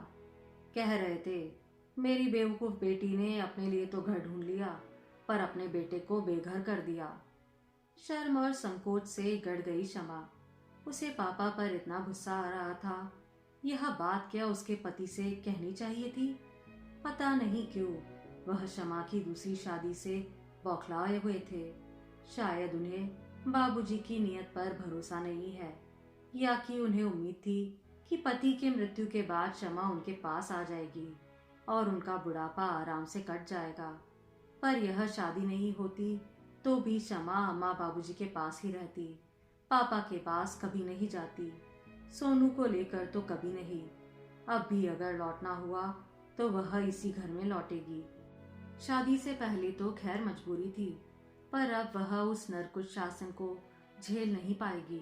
कह रहे थे, मेरी बेवकूफ बेटी ने अपने लिए तो घर ढूंढ लिया, पर अपने बेटे को बेघर कर दिया। शर्म और संकोच से गड़ गई क्षमा। उसे पापा पर इतना गुस्सा आ रहा था, यह बात क्या उसके पति से कहनी चाहिए थी? पता नहीं क्यों वह क्षमा की दूसरी शादी से बौखलाए हुए थे। शायद उन्हें बाबूजी की नीयत पर भरोसा नहीं है, या कि उन्हें उम्मीद थी कि पति के मृत्यु के बाद क्षमा उनके पास आ जाएगी और उनका बुढ़ापा आराम से कट जाएगा। पर यह शादी नहीं होती तो भी क्षमा अम्मा बाबूजी के पास ही रहती, पापा के पास कभी नहीं जाती, सोनू को लेकर तो कभी नहीं। अब भी अगर लौटना हुआ तो वह इसी घर में लौटेगी। शादी से पहले तो खैर मजबूरी थी, पर अब वह उस नरकुश शासन को झेल नहीं पाएगी।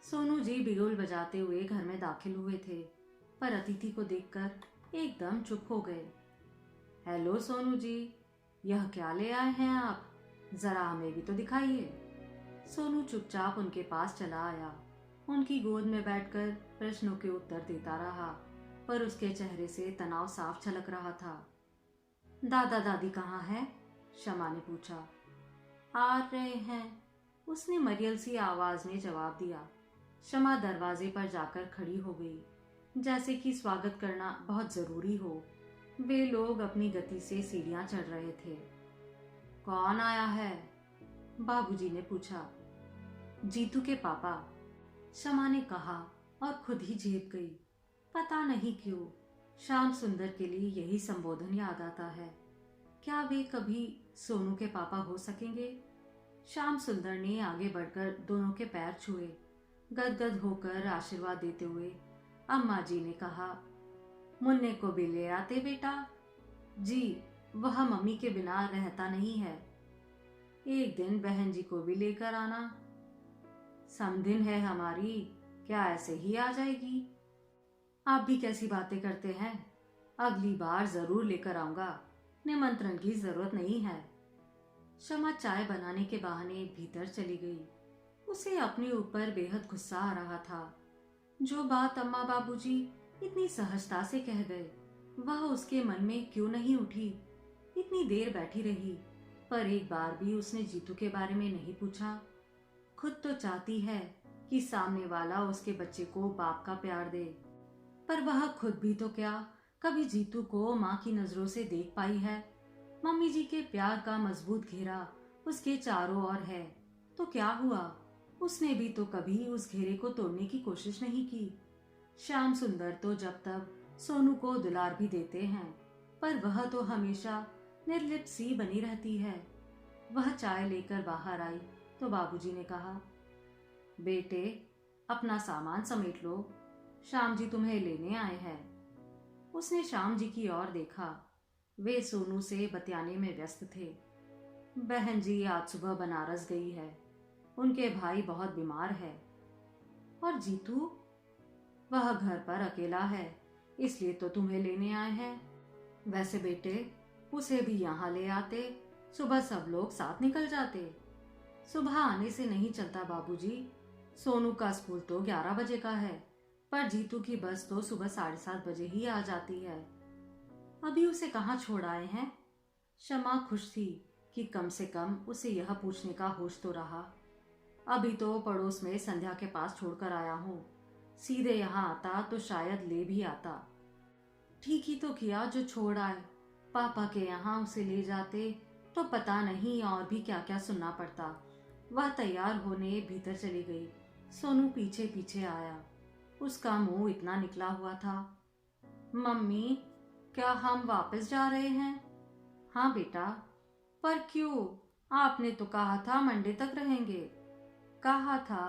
सोनू जी बिगुल बजाते हुए घर में दाखिल हुए थे, पर अतिथि को देखकर एकदम चुप हो गए। हेलो सोनू जी, यह क्या ले आए हैं आप? जरा हमें भी तो दिखाइए। सोनू चुपचाप उनके पास चला आया, उनकी गोद में बैठकर प्रश्नों के उत्तर देता रहा, पर उसके चेहरे से तनाव साफ झलक रहा था। दादा दादी कहाँ हैं? क्षमा ने पूछा। आ रहे हैं, उसने मरियल सी आवाज में जवाब दिया। क्षमा दरवाजे पर जाकर खड़ी हो गई, जैसे कि स्वागत करना बहुत जरूरी हो। वे लोग अपनी गति से सीढ़ियां चढ़ रहे थे। कौन आया है? बाबूजी ने पूछा। जीतू के पापा, क्षमा ने कहा और खुद ही झेप गई। पता नहीं क्यों श्याम सुंदर के लिए यही संबोधन याद आता है। क्या वे कभी सोनू के पापा हो सकेंगे? श्याम सुंदर ने आगे बढ़कर दोनों के पैर छुए। गदगद होकर आशीर्वाद देते हुए अम्मा जी ने कहा, मुन्ने को भी ले आते बेटा। जी, वह मम्मी के बिना रहता नहीं है। एक दिन बहन जी को भी लेकर आना। समदिन है हमारी, क्या ऐसे ही आ जाएगी? आप भी कैसी बातें करते हैं। अगली बार जरूर लेकर आऊंगा, निमंत्रण की जरूरत नहीं है। शमा चाय बनाने के बहाने भीतर चली गई। उसे अपने ऊपर बेहद गुस्सा आ रहा था। जो बात अम्मा बाबूजी इतनी सहजता से कह गए, वह उसके मन में क्यों नहीं उठी। इतनी देर बैठी रही, पर एक बार भी उसने जीतू के बारे में नहीं पूछा। खुद तो चाहती है कि सामने वाला उसके बच्चे को बाप का प्यार दे, पर वह खुद भी तो क्या कभी जीतू को माँ की नजरों से देख पाई है। मम्मी जी के प्यार का मजबूत घेरा उसके चारों ओर है, तो क्या हुआ, उसने भी तो कभी उस घेरे को तोड़ने की कोशिश नहीं की। श्याम सुंदर तो जब तक सोनू को दुलार भी देते हैं, पर वह तो हमेशा निर्लिप्त सी बनी रहती है। वह चाय लेकर बाहर आई तो बाबूजी ने कहा, बेटे अपना सामान समेट लो, श्याम जी तुम्हें लेने आए हैं। उसने श्याम जी की ओर देखा। वे सोनू से बतियाने में व्यस्त थे। बहन जी आज सुबह बनारस गई है, उनके भाई बहुत बीमार है। और जीतू? वह घर पर अकेला है, इसलिए तो तुम्हें लेने आए हैं। वैसे बेटे उसे भी यहाँ ले आते, सुबह सब लोग साथ निकल जाते। सुबह आने से नहीं चलता बाबूजी, सोनू का स्कूल तो 11 बजे का है, पर जीतू की बस तो सुबह 7:30 बजे ही आ जाती है। अभी उसे कहाँ छोड़ आए हैं? शमा खुश थी कि कम से कम उसे यह पूछने का होश तो रहा। अभी तो पड़ोस में संध्या के पास छोड़कर आया हूँ, सीधे यहाँ आता तो शायद ले भी आता। ठीक ही तो किया जो छोड़ आए, पापा के यहाँ उसे ले जाते तो पता नहीं और भी क्या क्या सुनना पड़ता। वह तैयार होने भीतर चली गई। सोनू पीछे पीछे आया। उसका मुंह इतना निकला हुआ था। मम्मी क्या हम वापस जा रहे हैं? हाँ बेटा। पर क्यों? आपने तो कहा था मंडे तक रहेंगे। कहा था,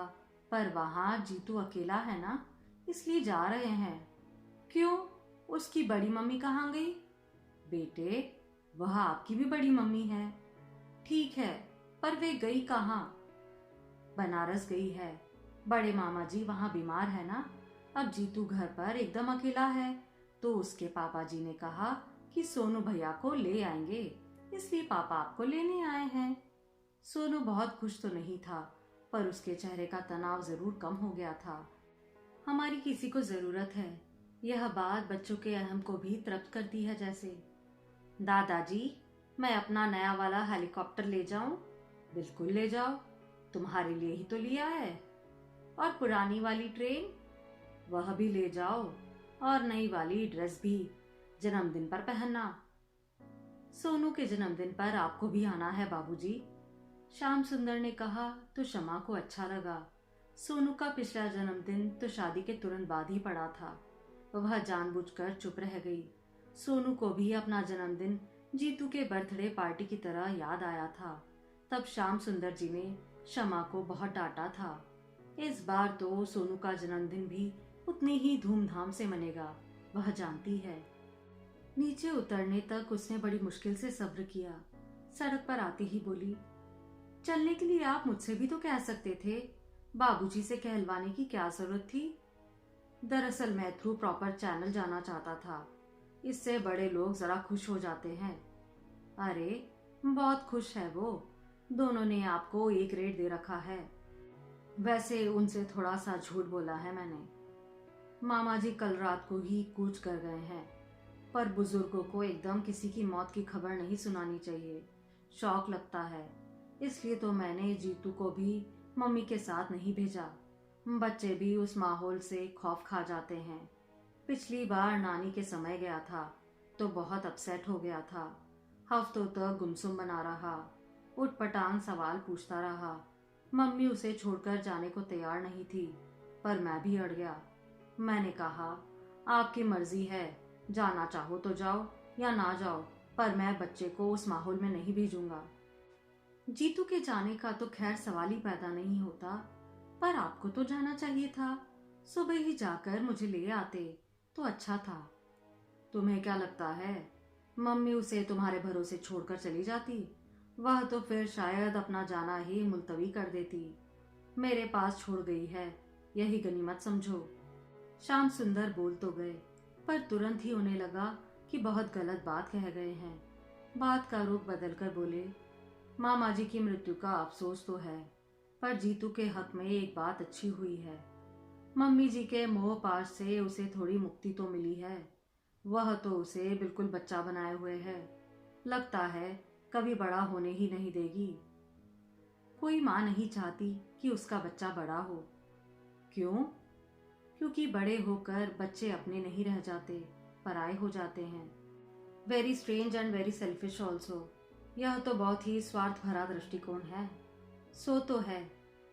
पर वहां जीतू अकेला है ना, इसलिए जा रहे हैं। क्यों, उसकी बड़ी मम्मी कहाँ गई? बेटे वह आपकी भी बड़ी मम्मी है। ठीक है, पर वे गई कहाँ? बनारस गई है। बड़े मामा जी वहां बीमार है ना, अब जीतू घर पर एकदम अकेला है, तो उसके पापा जी ने कहा कि सोनू भैया को ले आएंगे, इसलिए पापा आपको लेने आए हैं। सोनू बहुत खुश तो नहीं था, पर उसके चेहरे का तनाव जरूर कम हो गया था। हमारी किसी को जरूरत है, यह बात बच्चों के अहम को भी तृप्त करती है। जैसे दादाजी मैं अपना नया वाला हेलीकॉप्टर ले जाऊं? बिल्कुल ले जाओ, तुम्हारे लिए ही तो लिया है। और पुरानी वाली ट्रेन? वह भी ले जाओ, और नई वाली ड्रेस भी, जन्मदिन पर पहनना। सोनू के जन्मदिन पर आपको भी आना है बाबूजी, श्याम सुंदर ने कहा तो शमा को अच्छा लगा। सोनू का पिछला जन्मदिन तो शादी के तुरंत बाद ही पड़ा था। वह जानबूझकर चुप रह गई। सोनू को भी अपना जन्मदिन जीतू के बर्थडे पार्टी की तरह याद आया था। तब श्याम सुंदर जी ने शमा को बहुत डांटा था। इस बार तो सोनू का जन्मदिन भी उतनी ही धूमधाम से मनेगा, वह जानती है। नीचे उतरने तक उसने बड़ी मुश्किल से सब्र किया। सड़क पर आते ही बोली, चलने के लिए आप मुझसे भी तो कह सकते थे, बाबूजी से कहलवाने की क्या जरूरत थी? दरअसल मैं थ्रू प्रॉपर चैनल जाना चाहता था, इससे बड़े लोग जरा खुश हो जाते हैं। अरे बहुत खुश है वो, दोनों ने आपको एक रेट दे रखा है। वैसे उनसे थोड़ा सा झूठ बोला है मैंने। मामा जी कल रात को ही कूच कर गए हैं, पर बुजुर्गों को एकदम किसी की मौत की खबर नहीं सुनानी चाहिए, शौक लगता है। इसलिए तो मैंने जीतू को भी मम्मी के साथ नहीं भेजा। बच्चे भी उस माहौल से खौफ खा जाते हैं। पिछली बार नानी के समय गया था तो बहुत अपसेट हो गया था। हफ्तों तक गुमसुम बना रहा, उटपटांग सवाल पूछता रहा। मम्मी उसे छोड़कर जाने को तैयार नहीं थी, पर मैं भी अड़ गया। मैंने कहा, आपकी मर्जी है, जाना चाहो तो जाओ या ना जाओ, पर मैं बच्चे को उस माहौल में नहीं भेजूंगा। जीतू के जाने का तो खैर सवाल ही पैदा नहीं होता, पर आपको तो जाना चाहिए था। सुबह ही जाकर मुझे ले आते तो अच्छा था। तुम्हें क्या लगता है मम्मी उसे तुम्हारे भरोसे छोड़कर चली जाती? वह तो फिर शायद अपना जाना ही मुलतवी कर देती। मेरे पास छोड़ गई है, यही गनीमत समझो। श्याम सुंदर बोल तो गए, पर तुरंत ही उन्हें लगा कि बहुत गलत बात कह गए हैं। बात का रुख बदलकर बोले, मामा जी की मृत्यु का अफसोस तो है, पर जीतू के हक में एक बात अच्छी हुई है। मम्मी जी के मोह पाश से उसे थोड़ी मुक्ति तो मिली है। वह तो उसे बिल्कुल बच्चा बनाए हुए है, लगता है कभी बड़ा होने ही नहीं देगी। कोई माँ नहीं चाहती कि उसका बच्चा बड़ा हो। क्यों? क्योंकि बड़े होकर बच्चे अपने नहीं रह जाते, पराए हो जाते हैं। Very strange and very selfish also. यह तो बहुत ही स्वार्थ भरा दृष्टिकोण है। सो तो है।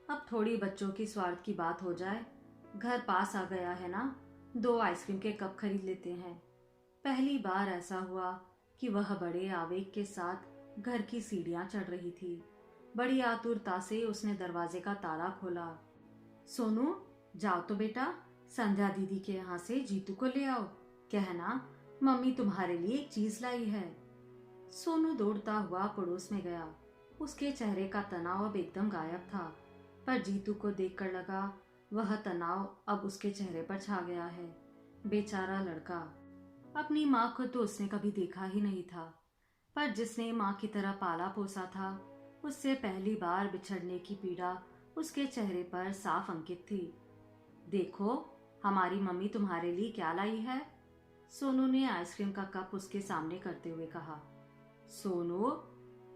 अब थोड़ी बच्चों की स्वार्थ की बात हो जाए। घर पास आ गया है ना, 2 आइसक्रीम के कप खरीद लेते हैं। पहली बार ऐसा हुआ कि वह बड़े आवेग के साथ घर की सीढ़ियां चढ़ रही थी। बड़ी आतुरता से उसने दरवाजे का ताला खोला। सोनू, जाओ तो बेटा, संध्या दीदी के यहाँ से जीतू को ले आओ। कहना मम्मी तुम्हारे लिए एक चीज लाई है। सोनू दौड़ता हुआ पड़ोस में गया। उसके चेहरे का तनाव अब एकदम गायब था, पर जीतू को देखकर लगा वह तनाव अब उसके चेहरे पर छा गया है। बेचारा लड़का। अपनी माँ को तो उसने कभी देखा ही नहीं था, पर जिसने माँ की तरह पाला पोसा था, उससे पहली बार बिछड़ने की पीड़ा उसके चेहरे पर साफ अंकित थी। देखो, हमारी मम्मी तुम्हारे लिए क्या लाई है। सोनू ने आइसक्रीम का कप उसके सामने करते हुए कहा। सोनू,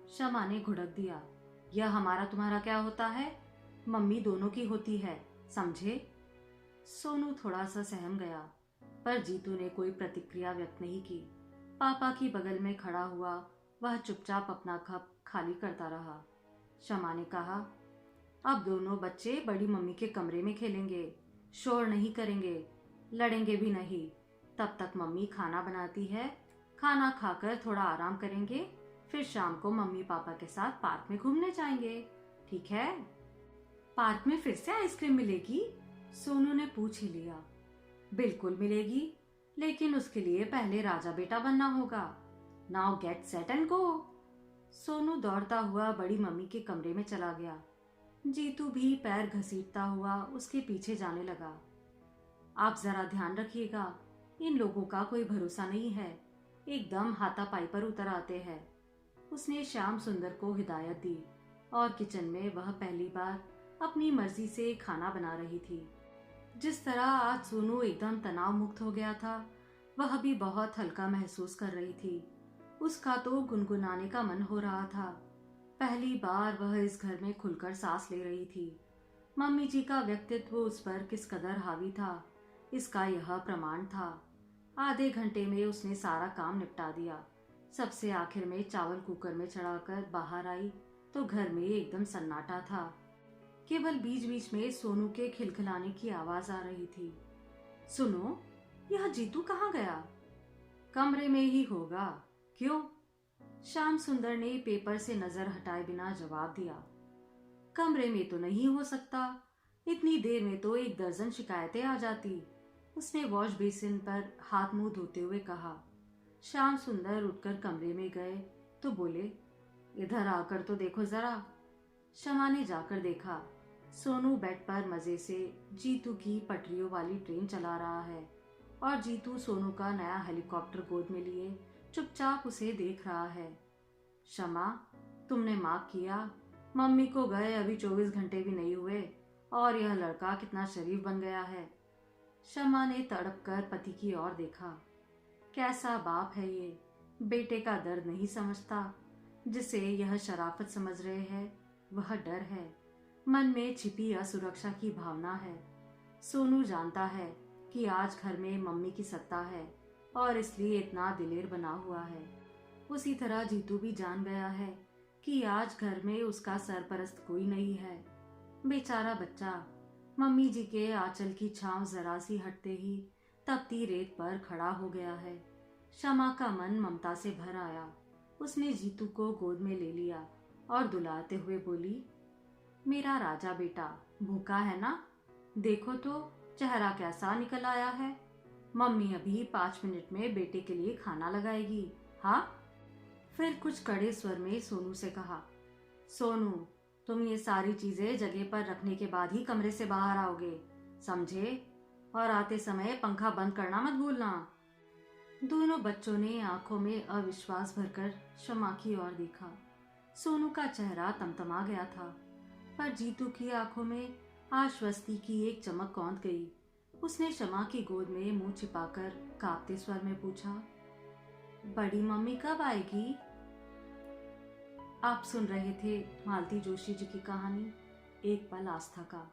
शमा ने घुड़क दिया। यह हमारा तुम्हारा क्या होता है? मम्मी दोनों की होती है, समझे? सोनू थोड़ा सा सहम गया, पर जीतू ने कोई प्रतिक्रिया व्यक्त नहीं की। पापा की बगल में खड़ा हुआ वह चुपचाप अपना कप खाली करता रहा। शमा ने कहा, अब दोनों बच्चे बड़ी मम्मी के कमरे में खेलेंगे, शोर नहीं करेंगे, लड़ेंगे भी नहीं। तब तक मम्मी खाना बनाती है, खाना खाकर थोड़ा आराम करेंगे, फिर शाम को मम्मी पापा के साथ पार्क में घूमने जाएंगे, ठीक है? पार्क में फिर से आइसक्रीम मिलेगी? सोनू ने पूछ ही लिया। बिल्कुल मिलेगी, लेकिन उसके लिए पहले राजा बेटा बनना होगा। Now get set and go. Sonu दौड़ता हुआ बड़ी मम्मी के कमरे में चला गया। जीतू भी पैर घसीटता हुआ उसके पीछे जाने लगा। आप जरा ध्यान रखिएगा, इन लोगों का कोई भरोसा नहीं है, एकदम हाथापाई पर उतर आते हैं। उसने श्याम सुंदर को हिदायत दी और किचन में वह पहली बार अपनी मर्जी से खाना बना रही थी। जिस तरह आज सोनू एकदम तनाव मुक्त हो गया था, वह भी बहुत हल्का महसूस कर रही थी। उसका तो गुनगुनाने का मन हो रहा था। पहली बार वह इस घर में खुलकर सांस ले रही थी। मम्मी जी का व्यक्तित्व उस पर किस कदर हावी था, इसका यह प्रमाण था। आधे घंटे में उसने सारा काम निपटा दिया। सबसे आखिर में चावल कुकर में चढ़ाकर बाहर आई तो घर में एकदम सन्नाटा था। केवल बीच बीच में सोनू के खिलखिलाने की आवाज आ रही थी। सुनो, यह जीतू कहाँ गया? कमरे में ही होगा। क्यों? श्याम सुंदर ने पेपर से नजर हटाए बिना जवाब दिया। कमरे में तो नहीं हो सकता, इतनी देर में तो 1 दर्जन शिकायतें आ जाती। उसने वॉश बेसिन पर हाथ मुंह धोते हुए कहा। श्याम सुंदर उठकर कमरे में गए तो बोले, इधर आकर तो देखो जरा। शमा ने जाकर देखा। सोनू बेड पर मजे से जीतू की पटरियों वाली ट्रेन चला रहा है और जीतू सोनू का नया हेलीकॉप्टर गोद में लिए चुपचाप उसे देख रहा है। शमा, तुमने माफ किया। मम्मी को गए अभी 24 घंटे भी नहीं हुए और यह लड़का कितना शरीफ बन गया है। शमा ने तड़प कर पति की ओर देखा। कैसा बाप है ये, बेटे का दर्द नहीं समझता। जिसे यह शराफत समझ रहे हैं, वह डर है, मन में छिपी असुरक्षा की भावना है। सोनू जानता है कि आज घर में मम्मी की सत्ता है और इसलिए इतना दिलेर बना हुआ है। उसी तरह जीतू भी जान गया है कि आज घर में उसका सरपरस्त कोई नहीं है। बेचारा बच्चा मम्मी जी के आंचल की छांव जरा सी हटते ही तपती रेत पर खड़ा हो गया है। शमा का मन ममता से भर आया। उसने जीतू को गोद में ले लिया और दुलाते हुए बोली, मेरा राजा बेटा, भूखा है ना? देखो तो चेहरा कैसा निकल आया है। मम्मी अभी 5 मिनट में बेटे के लिए खाना लगाएगी। हाँ, फिर कुछ कड़े स्वर में सोनू से कहा, सोनू, तुम ये सारी चीजें जगह पर रखने के बाद ही कमरे से बाहर आओगे, समझे? और आते समय पंखा बंद करना मत भूलना। दोनों बच्चों ने आंखों में अविश्वास भरकर शमा की ओर देखा। सोनू का चेहरा तमतमा गया था, पर जीतू की आंखों में आश्वस्ति की एक चमक कौंध गई। उसने शमा की गोद में मुंह छिपाकर कांपते स्वर में पूछा, बड़ी मम्मी कब आएगी? आप सुन रहे थे मालती जोशी जी की कहानी एक पल आस्था का।